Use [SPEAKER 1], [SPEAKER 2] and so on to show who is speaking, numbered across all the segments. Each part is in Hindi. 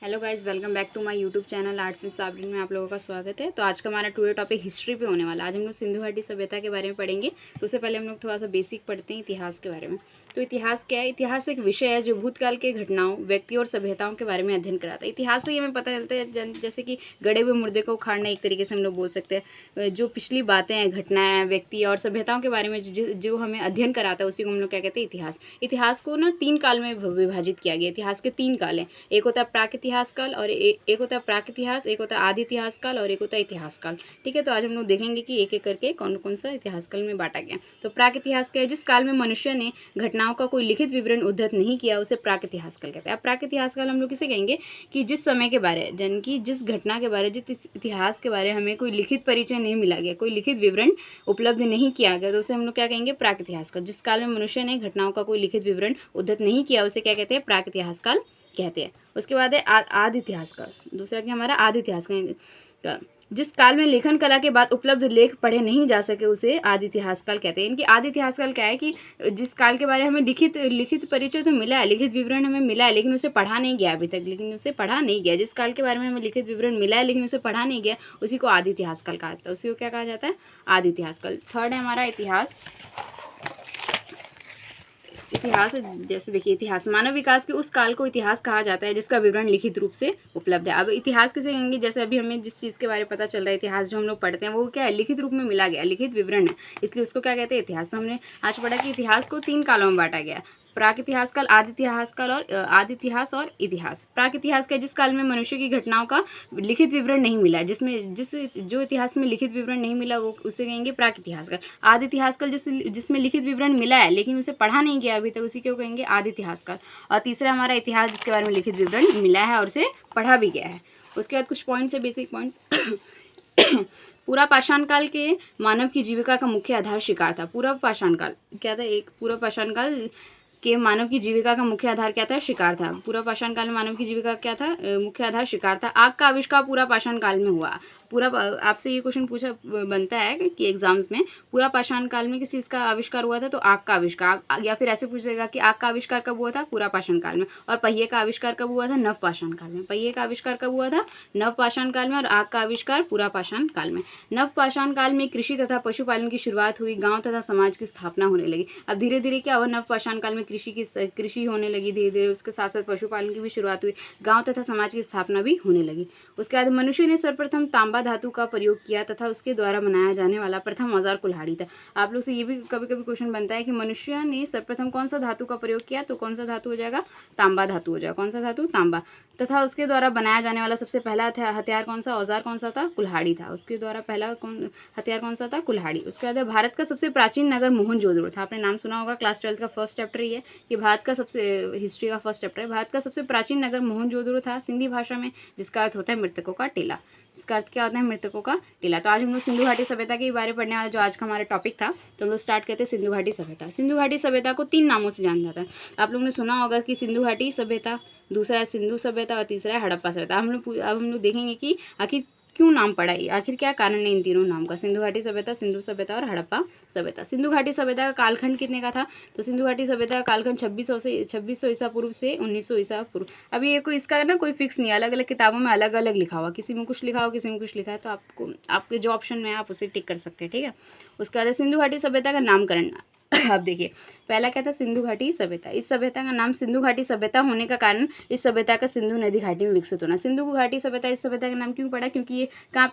[SPEAKER 1] Hello guys, welcome back to my YouTube channel arts with Sabreen में आप लोगों का स्वागत है। तो आज का हमारा टुडे टॉपिक हिस्ट्री पे होने वाला है। आज हम लोग सिंधु घाटी सभ्यता के बारे में पढ़ेंगे। तो उससे पहले हम लोग थोड़ा सा बेसिक पढ़ते हैं इतिहास के बारे में। तो इतिहास क्या है? इतिहास एक विषय है जो भूतकाल के घटनाओं, व्यक्तियों और सभ्यताओं के बारे में अध्ययन कराता है। इतिहास से हमें पता चलता है जैसे कि गड़े हुए मुर्दे को उखाड़ना, एक तरीके से हम लोग बोल सकते हैं। जो पिछली बातें हैं, घटनाएं, व्यक्ति और सभ्यताओं के बारे में जो हमें अध्ययन कराता है उसी को हम लोग क्या कहते हैं? इतिहास। इतिहास को ना 3 काल में विभाजित किया गया। इतिहास के 3 काल हैं। एक होता है प्राक इतिहास काल, और एक होता है प्राक इतिहास, एक होता है आदि इतिहास काल, और एक होता है इतिहास काल। ठीक है, तो आज हम लोग देखेंगे कि एक एक करके कौन कौन सा इतिहास काल में बांटा गया। तो प्राक इतिहास क्या है? जिस काल में मनुष्य ने घटनाओं का कोई लिखित विवरण उद्धृत नहीं किया उसे प्राक इतिहास काल कहते हैं। अब प्राक इतिहास काल हम लोग किसे कहेंगे? कि जिस समय के बारे, यानी कि जिस घटना के बारे, जिस इतिहास के बारे हमें कोई लिखित परिचय नहीं मिला गया, कोई लिखित विवरण उपलब्ध नहीं किया गया, तो उसे हम लोग क्या कहेंगे? प्राक इतिहास काल। जिस काल में मनुष्य ने घटनाओं का कोई लिखित विवरण उद्धृत नहीं किया उसे क्या कहते हैं? प्राक इतिहास काल कहते हैं। उसके बाद है आदि इतिहास काल। दूसरा क्या हमारा? आदि इतिहास का। जिस काल में लेखन कला के बाद उपलब्ध लेख पढ़े नहीं जा सके उसे आदि इतिहास काल कहते हैं। इनकी आदि इतिहास काल क्या है? कि जिस काल के बारे में हमें लिखित परिचय तो मिला है, लिखित विवरण हमें मिला है, लेकिन उसे पढ़ा नहीं गया अभी तक, लेकिन उसे पढ़ा नहीं गया। जिस काल के बारे में हमें लिखित विवरण मिला है लेकिन उसे पढ़ा नहीं गया, उसी को आदि इतिहास काल कहा जाता है। उसी को क्या कहा जाता है? आदि इतिहास काल। थर्ड है हमारा इतिहास। इतिहास जैसे देखिए, इतिहास मानव विकास के उस काल को इतिहास कहा जाता है जिसका विवरण लिखित रूप से उपलब्ध है। अब इतिहास किसे कहेंगे? जैसे अभी हमें जिस चीज़ के बारे में पता चल रहा है, इतिहास जो हम लोग पढ़ते हैं वो क्या है? लिखित रूप में मिला गया, लिखित विवरण है, इसलिए उसको क्या कहते हैं? इतिहास। तो हमने आज पढ़ा कि इतिहास को 3 कालों में बांटा गया। प्राक इतिहास काल, आदि इतिहास काल और आदि इतिहास और इतिहास। प्राक इतिहास का जिस काल में मनुष्य की घटनाओं का लिखित विवरण नहीं मिला, जो इतिहास में लिखित विवरण नहीं मिला वो उसे कहेंगे प्राक इतिहास काल। आदि इतिहास काल जिसमें लिखित विवरण मिला है लेकिन उसे पढ़ा नहीं गया अभी तक, उसी को कहेंगे आदि इतिहास काल। और तीसरा हमारा इतिहास जिसके बारे में लिखित विवरण मिला है और उसे पढ़ा भी गया है। उसके बाद कुछ पॉइंट्स है, बेसिक पॉइंट्स। पूरा पाषाण काल के मानव की जीविका का मुख्य आधार शिकार था। पूरा पाषाण काल क्या था? एक पूरा पाषाण काल के मानव की जीविका का मुख्य आधार क्या था? शिकार था। पूरा पाषाण काल में मानव की जीविका क्या था? मुख्य आधार शिकार था। आग का आविष्कार पूरा पाषाण काल में हुआ। पूरा आपसे ये क्वेश्चन पूछा बनता है कि एग्जाम्स में, पूरा पाषाण काल में किस चीज़ का आविष्कार हुआ था? तो आग का आविष्कार। या फिर ऐसे पूछेगा कि आग का आविष्कार कब हुआ था? पूरा पाषाण काल में। और पहिए का आविष्कार कब हुआ था? नव पाषाण काल में। पहिए का आविष्कार कब हुआ था? नव पाषाण काल में। और आग का आविष्कार पूरा पाषाण काल में। नव पाषाण काल में कृषि तथा पशुपालन की शुरुआत हुई, गाँव तथा समाज की स्थापना होने लगी। अब धीरे धीरे क्या हुआ? नव पाषाण काल में कृषि होने लगी धीरे धीरे, उसके साथ साथ पशुपालन की भी शुरुआत हुई, गाँव तथा समाज की स्थापना भी होने लगी। उसके बाद मनुष्य ने सर्वप्रथम तांबा धातु का प्रयोग किया तथा उसके द्वारा बनाया जाने वाला प्रथम औजार कुल्हाड़ी था। आप लोग से ये भी कभी कभी क्वेश्चन बनता है कि मनुष्य ने सर्वप्रथम कौन सा धातु का प्रयोग किया? तो कौन सा धातु हो जाएगा? तांबा धातु हो जाएगा। कौन सा धातु? तांबा। तथा उसके द्वारा बनाया जाने वाला सबसे पहला हथियार कौन सा? औजार कौन सा था? कुल्हाड़ी था। उसके द्वारा पहला हथियार कौन सा था? कुल्हाड़ी। उसके बाद भारत का सबसे प्राचीन नगर मोहनजोदड़ो था। आपने नाम सुना होगा, क्लास 12 का फर्स्ट चैप्टर ही है कि भारत का सबसे, हिस्ट्री का फर्स्ट चैप्टर है। भारत का सबसे प्राचीन नगर मोहनजोदड़ो था, सिंधी भाषा में, जिसका अर्थ होता है मृतकों का टीला। इसका अर्थ क्या होता है? मृतकों का टीला। तो आज हम लोग सिंधु घाटी सभ्यता के बारे में पढ़ने वाले, जो आज का हमारा टॉपिक था। तो हम लोग स्टार्ट करते हैं सिंधु घाटी सभ्यता। सिंधु घाटी सभ्यता को 3 नामों से जाना जाता है। आप लोगों ने सुना होगा कि सिंधु घाटी सभ्यता, दूसरा है सिंधु सभ्यता और तीसरा है हड़प्पा सभ्यता। अब हम लोग देखेंगे कि आखिर क्यों नाम पड़ा ये, आखिर क्या कारण है इन तीनों नाम का? सिंधु घाटी सभ्यता, सिंधु सभ्यता और हड़प्पा सभ्यता। सिंधु घाटी सभ्यता का कालखंड कितने का था? तो सिंधु घाटी सभ्यता का कालखंड 2600 ईसा पूर्व से 1900 ईसा पूर्व। अभी ये कोई इसका ना कोई फिक्स नहीं है, अलग अलग किताबों में अलग अलग लिखा हुआ, किसी में कुछ लिखा हो, किसी में कुछ लिखा है, तो आपको आपके जो ऑप्शन में है आप उसे टिक कर सकते हैं। ठीक है। उसके बाद सिंधु घाटी सभ्यता का नामकरण। अब देखिए, पहला क्या था? सिंधु घाटी सभ्यता। इस सभ्यता का नाम सिंधु घाटी सभ्यता होने का कारण इस सभ्यता का सिंधु नदी घाटी में विकसित होना। सिंधु घाटी सभ्यता इस सभ्यता का नाम क्यों पड़ा? क्योंकि ये कहाँ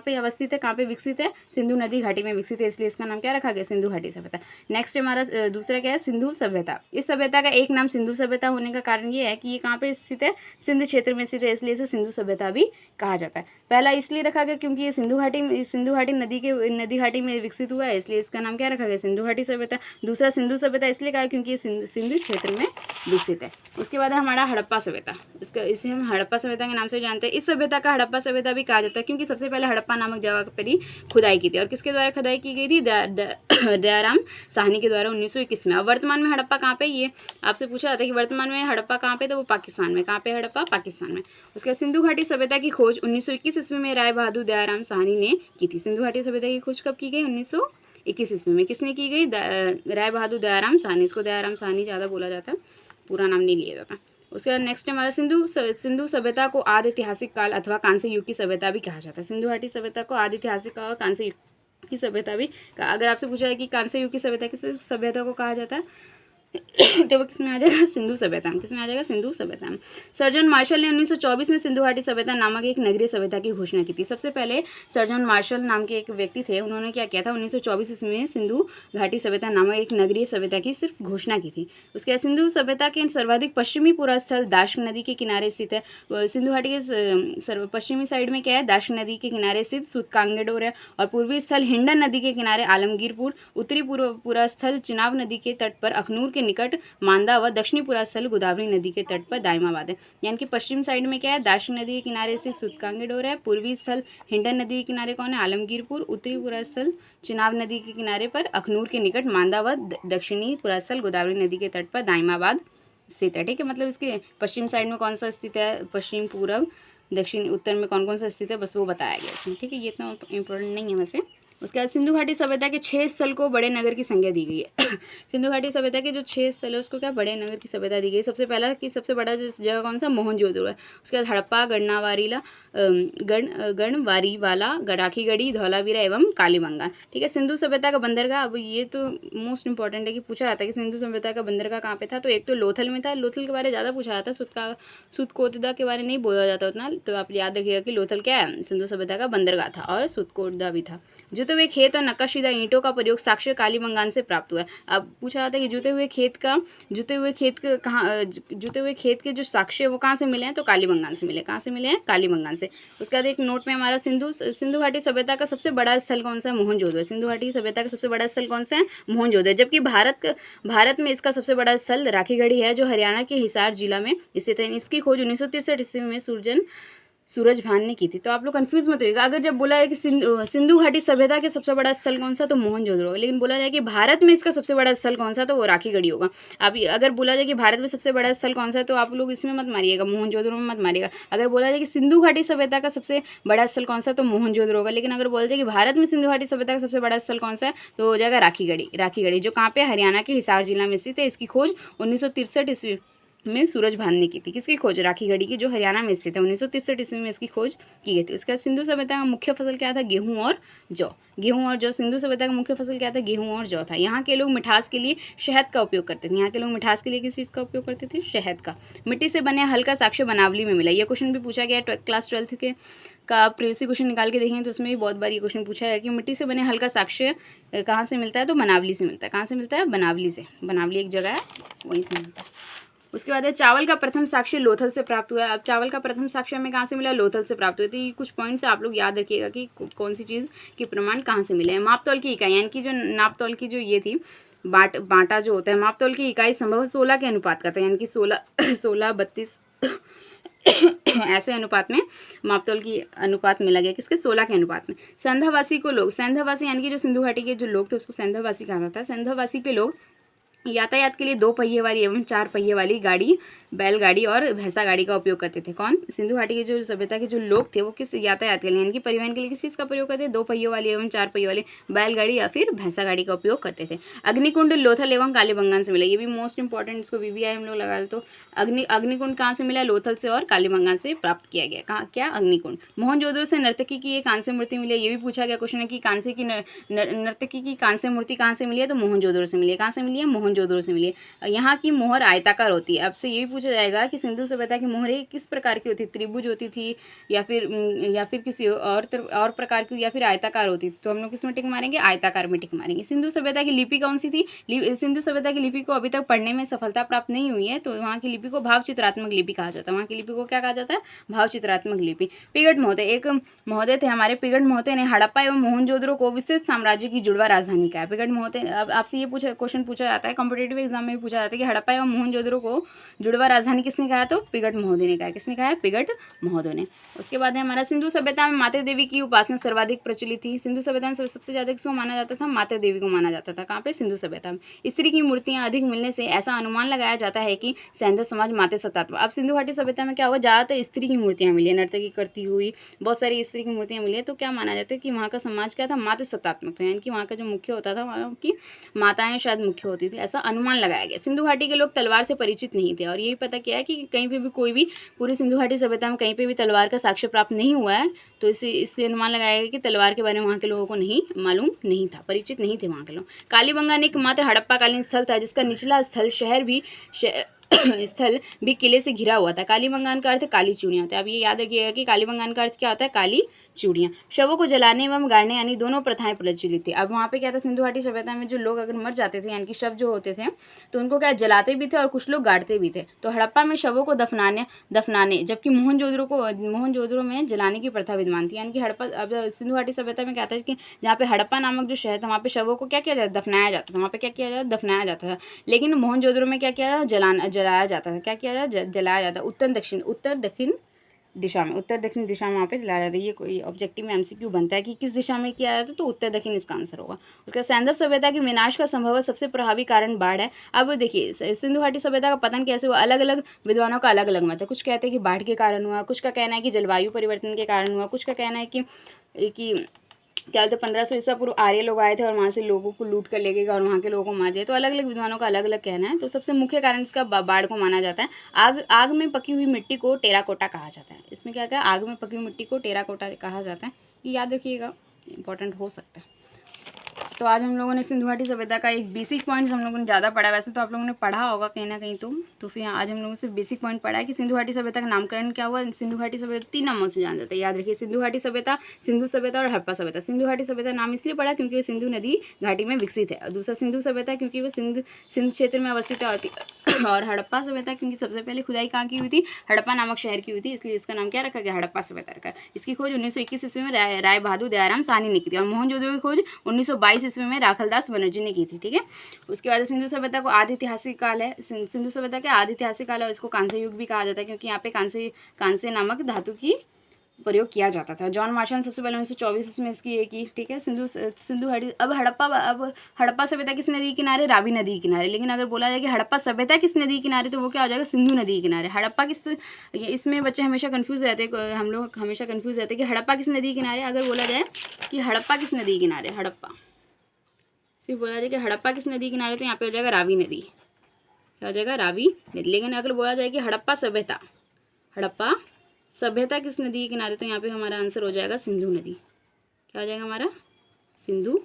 [SPEAKER 1] पे अवस्थित है, कहाँ पे विकसित है? सिंधु नदी घाटी में विकसित है, इसलिए इसका नाम क्या रखा गया? सिंधु घाटी सभ्यता। नेक्स्ट हमारा दूसरा क्या है? सिंधु सभ्यता। इस सभ्यता का एक नाम सिंधु सभ्यता होने का कारण ये है कि ये कहाँ पे स्थित है? सिंध क्षेत्र में स्थित है, इसलिए इसे सिंधु सभ्यता भी कहा जाता है। पहला इसलिए रखा गया क्योंकि ये सिंधु घाटी नदी घाटी में विकसित हुआ है, इसलिए इसका नाम क्या रखा गया? सिंधु घाटी सभ्यता। दूसरा सिंधु सभ्यता इसलिए कहा क्योंकि ये सिंधु क्षेत्र में विकसित है। उसके बाद है हमारा हड़प्पा सभ्यता। इसे हम हड़प्पा सभ्यता के नाम से जानते हैं। इस सभ्यता का हड़प्पा सभ्यता भी कहा जाता है क्योंकि सबसे पहले हड़प्पा नामक जगह पर ही खुदाई की थी। और किसके द्वारा खुदाई की गई थी? दयाराम साहनी के द्वारा 1921 में। और वर्तमान में हड़प्पा कहाँ पे? ये आपसे पूछा जाता है कि वर्तमान में हड़प्पा कहाँ पे? तो वो पाकिस्तान में। कहाँ पे हड़प्पा? पाकिस्तान में। उसके बाद सिंधु घाटी सभ्यता की खोज 1921 ईस्वी में राय बहादुर दयाराम साहनी ने की थी। सिंधु घाटी सभ्यता की खोज कब की गई? 1921 ईस्वी में। किसने की गई? राय बहादुर दयाराम साहनी। इसको दयाराम साहनी ज़्यादा बोला जाता है, पूरा नाम नहीं लिया जाता। उसके बाद नेक्स्ट हमारा सिंधु सभ्यता को आदि ऐतिहासिक काल अथवा कांस्य युग की सभ्यता भी कहा जाता है। सिंधु घाटी सभ्यता को आदि ऐतिहासिक काल और कांस्य युग की सभ्यता भी अगर आपसे पूछा है कि कांस्य युग की सभ्यता किस सभ्यता को कहा जाता है तो वो किसमें आ जाएगा, सिंधु सभ्यता में। किसमें आ जाएगा, सिंधु सभ्यता में। सर्जन मार्शल ने 1924 में सिंधु घाटी सभ्यता नामक एक नगरीय सभ्यता की घोषणा की थी। सबसे पहले सर्जन मार्शल नाम के एक व्यक्ति थे, उन्होंने क्या किया था, 1924 ईस्वी में सिंधु घाटी सभ्यता नामक एक नगरीय सभ्यता की सिर्फ घोषणा की थी। उसके बाद सिंधु सभ्यता के सर्वाधिक पश्चिमी पूरा स्थल दाश्क नदी के किनारे स्थित है। सिंधु घाटी के पश्चिमी साइड में क्या है, दाश्क नदी के किनारे स्थित सूतकांगेडोर है, और पूर्वी स्थल हिंडन नदी के किनारे आलमगीरपुर, उत्तरी पूरा स्थल चिनाब नदी के तट पर अखनूर के निकट मांदा व दक्षिणी पूरा स्थल गोदावरी नदी के तट पर दाइमाबाद है। यानी कि पश्चिम साइड में क्या है, दाश्क नदी के किनारे से सूतकांगेडोर है, पूर्वी स्थल हिंडन नदी के किनारे कौन है, आलमगीरपुर, उत्तरी पूरा स्थल चिनाब नदी के किनारे पर अखनूर के निकट मांदा व दक्षिणी पूरा स्थल गोदावरी नदी के तट पर दाइमाबाद स्थित है। ठीक है, मतलब इसके पश्चिम साइड में कौन सा स्थित है, पश्चिम, पूर्व, दक्षिण, उत्तर में कौन कौन सा स्थित है, बस वो बताया गया इसमें। ठीक है, ये इतना इंपॉर्टेंट नहीं है वैसे। उसके बाद सिंधु घाटी सभ्यता के 6 स्थल को बड़े नगर की संज्ञा दी गई है। सिंधु घाटी सभ्यता के जो 6 स्थल है उसको क्या बड़े नगर की सभ्यता दी गई। सबसे पहला कि सबसे बड़ा जगह कौन सा, मोहनजोदड़ो है। उसके बाद हड़प्पा, गढ़वारीवाला, राखीगढ़ी, धौलावीरा एवं कालीबंगान। ठीक है, सिंधु सभ्यता का बंदरगाह, अब ये तो मोस्ट इंपॉर्टेंट है कि पूछा जाता है कि सिंधु सभ्यता का बंदरगाह कहाँ पे था, तो एक तो लोथल में था। लोथल के बारे में ज़्यादा पूछा जाता है, सुतकोतदा के बारे में नहीं बोला जाता उतना, तो आप याद रखिएगा कि लोथल क्या है, सिंधु सभ्यता का बंदरगाह था, और सुतकोतदा भी था। जुते हुए खेत और नक्काशीदार ईंटों का प्रयोग साक्ष्य कालीबंगान से प्राप्त हुआ है। अब पूछा जाता है कि जुते हुए खेत के जो साक्ष्य वो कहाँ से मिले हैं, तो कालीबंगान से मिले। कहाँ से मिले हैं, कालीबंगान से। उसके बाद एक नोट में हमारा सिंधु घाटी सभ्यता का सबसे बड़ा स्थल कौन सा है, मोहनजोदड़ो। सिंधु घाटी सभ्यता का सबसे बड़ा स्थल कौन सा है, मोहनजोदड़ो। जबकि भारत में इसका सबसे बड़ा स्थल राखीगढ़ी है, जो हरियाणा के हिसार जिला में स्थित है। इसकी खोज 1963 ईस्वी में सूरजभान ने की थी। तो आप लोग कंफ्यूज मत होइएगा, अगर जब बोला है कि सिंधु घाटी सभ्यता के सबसे बड़ा स्थल कौन सा, तो मोहनजोदड़ो, लेकिन बोला जाए कि भारत में इसका सबसे बड़ा स्थल कौन सा, तो वो राखीगढ़ी होगा। आप अगर बोला जाए कि भारत में सबसे बड़ा स्थल कौन सा है, तो आप लोग इसमें मत मारिएगा, मोहनजोदड़ो में मत मारिएगा। अगर बोला जाए कि सिंधु घाटी सभ्यता का सबसे बड़ा स्थल कौन सा, तो मोहनजोदड़ो होगा। लेकिन अगर बोला जाए कि भारत में सिंधु घाटी सभ्यता का सबसे बड़ा स्थल कौन सा है, तो हो जाएगा राखीगढ़ी, जो कहाँ पे, हरियाणा के हिसार जिला में स्थित है। इसकी खोज 1963 ईस्वी में सूरजभान ने की थी। किसकी खोज, राखीगढ़ी की, जो हरियाणा में स्थित है। 1963 ईस्वी में इसकी खोज की गई थी। उसके बाद सिंधु सभ्यता का मुख्य फसल क्या था, गेहूं और जौ। सिंधु सभ्यता का मुख्य फसल क्या था, गेहूं और जौ था। यहाँ के लोग मिठास के लिए शहद का उपयोग करते थे। यहाँ के लोग मिठास के लिए किस चीज़ का उपयोग करते थे, शहद का। मिट्टी से बने हल का साक्ष्य बनावली में मिला। ये क्वेश्चन भी पूछा गया क्लास 12 के का प्रीवियस क्वेश्चन निकाल के देखेंगे तो उसमें भी बहुत बार ये क्वेश्चन पूछा है कि मिट्टी से बने हल का साक्ष्य कहाँ से मिलता है, तो बनावली से मिलता है। कहाँ से मिलता है, बनावली से। बनावली एक जगह है, वहीं से मिलता है। उसके बाद चावल का प्रथम साक्ष्य लोथल से प्राप्त हुआ है। अब चावल का प्रथम साक्ष्य हमें कहाँ से मिला, लोथल से प्राप्त हुए थे। कुछ पॉइंट्स आप लोग याद रखिएगा कि कौन सी चीज़ के प्रमाण कहाँ से मिले हैं। मापतौल की इकाई, यानी कि जो नापतौल की जो ये थी बांटा जो होता है, मापतौल की इकाई संभव 16 के अनुपात का था, यानी कि 16 32 ऐसे अनुपात में मापतौल की अनुपात मिला गया, किसके, 16 के अनुपात में। सेंधावासी यानी कि जो सिंधु घाटी के जो लोग थे उसको सेंधावासी कहा जाता है। सेंधावासी के लोग यातायात के लिए 2 पहिए वाली एवं 4 पहिए वाली गाड़ी, बैलगाड़ी और भैंसा गाड़ी का उपयोग करते थे। कौन, सिंधु घाटी के जो सभ्यता के जो लोग थे वो किस यातायात के लिए, यानी कि परिवहन के लिए किस चीज़ का प्रयोग करते थे, 2 पहियों वाली एवं 4 पहियों वाली बैलगाड़ी या फिर भैंसा गाड़ी का उपयोग करते थे। अग्निकुंड लोथल एवं कालीबंगान से मिला। ये भी मोस्ट इंपॉर्टेंट, इसको VVI हम लोग लगा तो अग्निकुंड कहाँ से मिला, लोथल से और कालीबंगान से प्राप्त किया गया। कहाँ, क्या, अग्निकुंड। मोहनजोदड़ो से नर्तकी की एक कांस्य मूर्ति मिली। ये भी पूछा गया क्वेश्चन है कि नर्तकी की कांस्य मूर्ति कहाँ से मिली है, तो मोहनजोदड़ो से मिली है। कहाँ से मिली है, मोहनजोदड़ो से मिली है। यहाँ की मोहर आयताकार होती है। अब से ये भी पूछा जाएगा कि सिंधु सभ्यता की मोहरें किस प्रकार की होती, त्रिभुज होती थी या फिर किसी और प्रकार की, या फिर आयताकार होती थी। तो हम लोग किस में टिक मारेंगे, आयताकार में टिक मारेंगे। सिंधु सभ्यता की लिपि कौन सी थी, सिंधु सभ्यता की लिपि को अभी तक पढ़ने में सफलता प्राप्त नहीं हुई है, तो वहाँ की लिपि को भावचित्रात्मक लिपि कहा जाता है। वहाँ की लिपि को क्या कहा जाता है, भावचित्रात्मक लिपि। पिगट महोदय, एक महोदय थे हमारे पिगट महोदय ने हड़प्पा एवं मोहनजोदड़ो को विस्तृत साम्राज्य की जुड़वा राजधानी कहा है। पिगट महोदय, अब आपसे ये क्वेश्चन पूछा जाता है, कॉम्पिटेटिव एग्जाम में भी पूछा जाता है कि हड़प्पा एवं मोहनजोदड़ो को जुड़वा राजधानी किसने कहा, तो पिगट महोदय ने कहा। किसने कहा है, पिगट महोदय ने। उसके बाद है हमारा सिंधु सभ्यता में माता देवी की उपासना सर्वाधिक प्रचलित थी। सिंधु सभ्यता में सबसे ज्यादा किसको माना जाता था, माता देवी को माना जाता था। कहाँ पे, सिंधु सभ्यता में। स्त्री की मूर्तियां अधिक मिलने से ऐसा अनुमान लगाया जाता है कि सैंधव समाज माते सत्तात्मक। अब सिंधु घाटी सभ्यता में क्या हुआ, ज्यादातर स्त्री की मूर्तियां मिली है, नर्तकी करती हुई बहुत सारी स्त्री की मूर्तियां मिली है। तो क्या माना जाता है कि वहाँ का समाज क्या था, माते सत्तात्मक था, यानी कि वहाँ का जो मुख्य होता था वहाँ की माताएं शायद मुख्य होती थी, ऐसा अनुमान लगाया गया। सिंधु घाटी के लोग तलवार से परिचित नहीं थे, और ये ये पता किया है कि कहीं पे भी कोई भी पूरी सिंधु घाटी सभ्यता में कहीं पे भी तलवार का साक्ष्य प्राप्त नहीं हुआ है, तो इससे अनुमान लगाया गया कि तलवार के बारे में वहाँ के लोगों को नहीं मालूम नहीं था, परिचित नहीं थे वहाँ के लोग। कालीबंगान एकमात्र हड़प्पाकालीन स्थल था जिसका निचला स्थल भी किले से घिरा हुआ था। कालीबंगान का अर्थ काली चूड़ियाँ होता है। अब ये याद रखिएगा कि कालीबंगान का अर्थ क्या होता है, काली चूड़ियाँ। शवों को जलाने एवं गाड़ने यानी दोनों प्रथाएं प्रचलित थी। अब वहाँ पे क्या था, सिंधु घाटी सभ्यता में जो लोग अगर मर जाते थे यानी कि शव जो होते थे तो उनको क्या जलाते भी थे और कुछ लोग गाड़ते भी थे। तो हड़प्पा में शवों को दफनाने जबकि मोहनजोदड़ो में जलाने की प्रथा विद्यमान थी। यानी कि हड़प्पा, अब सिंधु घाटी सभ्यता में क्या था कि जहाँ पे हड़प्पा नामक जो शहर था वहाँ पे शवों को क्या किया जाता, दफनाया जाता था। वहाँ पे क्या किया जाता, दफनाया जाता था। लेकिन मोहनजोदड़ो में क्या किया, जलाया जाता था। क्या किया जाता, जलाया जाता। उत्तर दक्षिण दिशा में वहाँ पे जलाया जाता है। ये कोई ऑब्जेक्टिव में एमसीक्यू बनता है कि किस दिशा में किया जाता है, तो उत्तर दक्षिण इसका आंसर होगा। उसका सैंधव सभ्यता के विनाश का संभव सबसे प्रभावी कारण बाढ़ है। अब देखिए सिंधु घाटी सभ्यता का पतन कैसे हुआ, अलग अलग विद्वानों का अलग अलग मत है। कुछ कहते हैं कि बाढ़ के कारण हुआ, कुछ का कहना है कि जलवायु परिवर्तन के कारण हुआ, कुछ का कहना है कि क्या बोलते 1500 ईसा पूर्व आर्य लोग आए थे और वहाँ से लोगों को लूट कर ले गए और वहाँ के लोगों को मार दिया। तो अलग अलग विद्वानों का अलग अलग कहना है। तो सबसे मुख्य कारण इसका बाढ़ को माना जाता है। आग में पकी हुई मिट्टी को टेराकोटा कहा जाता है। इसमें क्या क्या, आग में पकी हुई मिट्टी को टेराकोटा कहा जाता है। ये याद रखिएगा, इंपॉर्टेंट हो सकता है। तो आज हम लोगों ने सिंधु घाटी सभ्यता का एक बेसिक पॉइंट्स हम लोगों ने ज़्यादा पढ़ा, वैसे तो आप लोगों ने पढ़ा होगा कहीं ना कहीं। तो फिर आज हम लोगों ने सिर्फ बेसिक पॉइंट पढ़ा है कि सिंधु घाटी सभ्यता का नामकरण क्या हुआ। सिंधु घाटी सभ्यता 3 नामों से जाना जाता है, याद रखिए, सिंधु घाटी सभ्यता, सिंधु सभ्यता और हड़प्पा सभ्यता। सिंधु घाटी सभ्यता नाम इसलिए पड़ा क्योंकि वो सिंधु नदी घाटी में विकसित है, और दूसरा सिंधु सभ्यता क्योंकि वो सिंध क्षेत्र में अवस्थित है, और हड़प्पा सभ्यता क्योंकि सबसे पहले खुदाई कहाँ की हुई थी, हड़प्पा नामक शहर की हुई थी, इसलिए इसका नाम क्या रखा गया, हड़प्पा सभ्यता रखा। इसकी खोज 1921 ईस्वी में राय बहादुर दयाराम साहनी ने की थी, और मोहनजोदड़ो की खोज 1922 ईस्वी में राखलदास बनर्जी ने की थी। ठीक है, उसके बाद सिंधु सभ्यता को आदि ऐतिहासिक काल है। सिंधु सभ्यता के आदि ऐतिहासिक काल है, इसको कांस्य युग भी कहा जाता है क्योंकि यहाँ पे कांस्य नामक धातु की प्रयोग किया जाता था। जॉन मार्शल सबसे पहले 1924 में इसकी एक ही। ठीक है, सिंधु घाटी। अब हड़प्पा सभ्यता किस नदी के किनारे, रावी नदी के किनारे। लेकिन अगर बोला जाए कि हड़प्पा सभ्यता किस नदी के किनारे, तो वो क्या हो जाएगा, सिंधु नदी के किनारे। हड़प्पा किस, इसमें बच्चे हमेशा कंफ्यूज रहते हैं, हम लोग हमेशा कंफ्यूज रहते हैं कि हड़प्पा किस नदी के किनारे। अगर बोला जाए कि हड़प्पा किस नदी के किनारे, हड़प्पा सिर्फ बोला जाए कि हड़प्पा किस नदी के किनारे, तो यहाँ पे हो जाएगा रावी नदी। क्या हो जाएगा, रावी नदी। लेकिन अगर बोला जाए कि हड़प्पा सभ्यता किस नदी के किनारे, तो यहाँ पे हमारा आंसर हो जाएगा सिंधु नदी। क्या हो जाएगा हमारा, सिंधु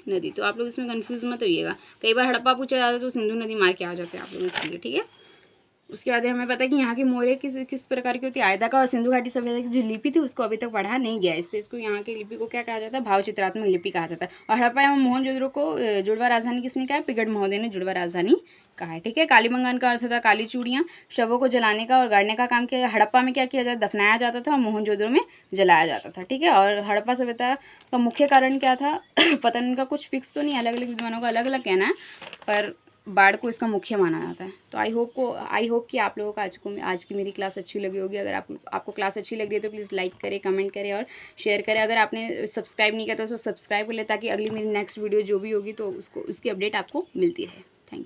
[SPEAKER 1] नदी। तो आप लोग इसमें कंफ्यूज मत होइएगा, कई बार हड़प्पा पूछा जाता है तो सिंधु नदी मार के आ जाते हैं आप लोग, इसलिए। ठीक है, उसके बाद हमें पता है कि यहाँ की मोहरें किस प्रकार की होती है, आयताकार। और सिंधु घाटी सभ्यता की जो लिपि थी उसको अभी तक पढ़ा नहीं गया, इसलिए इसको यहाँ की लिपि को क्या कहा जाता है, भाव चित्रात्मक लिपि कहा जाता है। और हड़प्पा एवं मोहनजोदड़ो को जुड़वा राजधानी किसने कहा है, पिगड़ महोदय ने जुड़वा राजधानी कहा है। ठीक है, कालीबंगान का अर्थ था काली चूड़ियाँ। शवों को जलाने का और गाड़ने का काम किया। हड़प्पा में क्या किया जाता, दफनाया जाता था, और मोहनजोदड़ो में जलाया जाता था। ठीक है, और हड़प्पा सभ्यता का मुख्य कारण क्या था पतन का कुछ फिक्स तो नहीं, अलग अलग विद्वानों का अलग अलग कहना है, पर बाढ़ को इसका मुख्य माना जाता है। तो आई होप कि आप लोगों को आज की मेरी क्लास अच्छी लगी होगी। अगर आपको क्लास अच्छी लग रही है तो प्लीज़ लाइक करें, कमेंट करें और शेयर करें। अगर आपने सब्सक्राइब नहीं किया तो उसको सब्सक्राइब कर ले, ताकि अगली मेरी नेक्स्ट वीडियो जो भी होगी तो उसकी अपडेट आपको मिलती रहे। Thank you.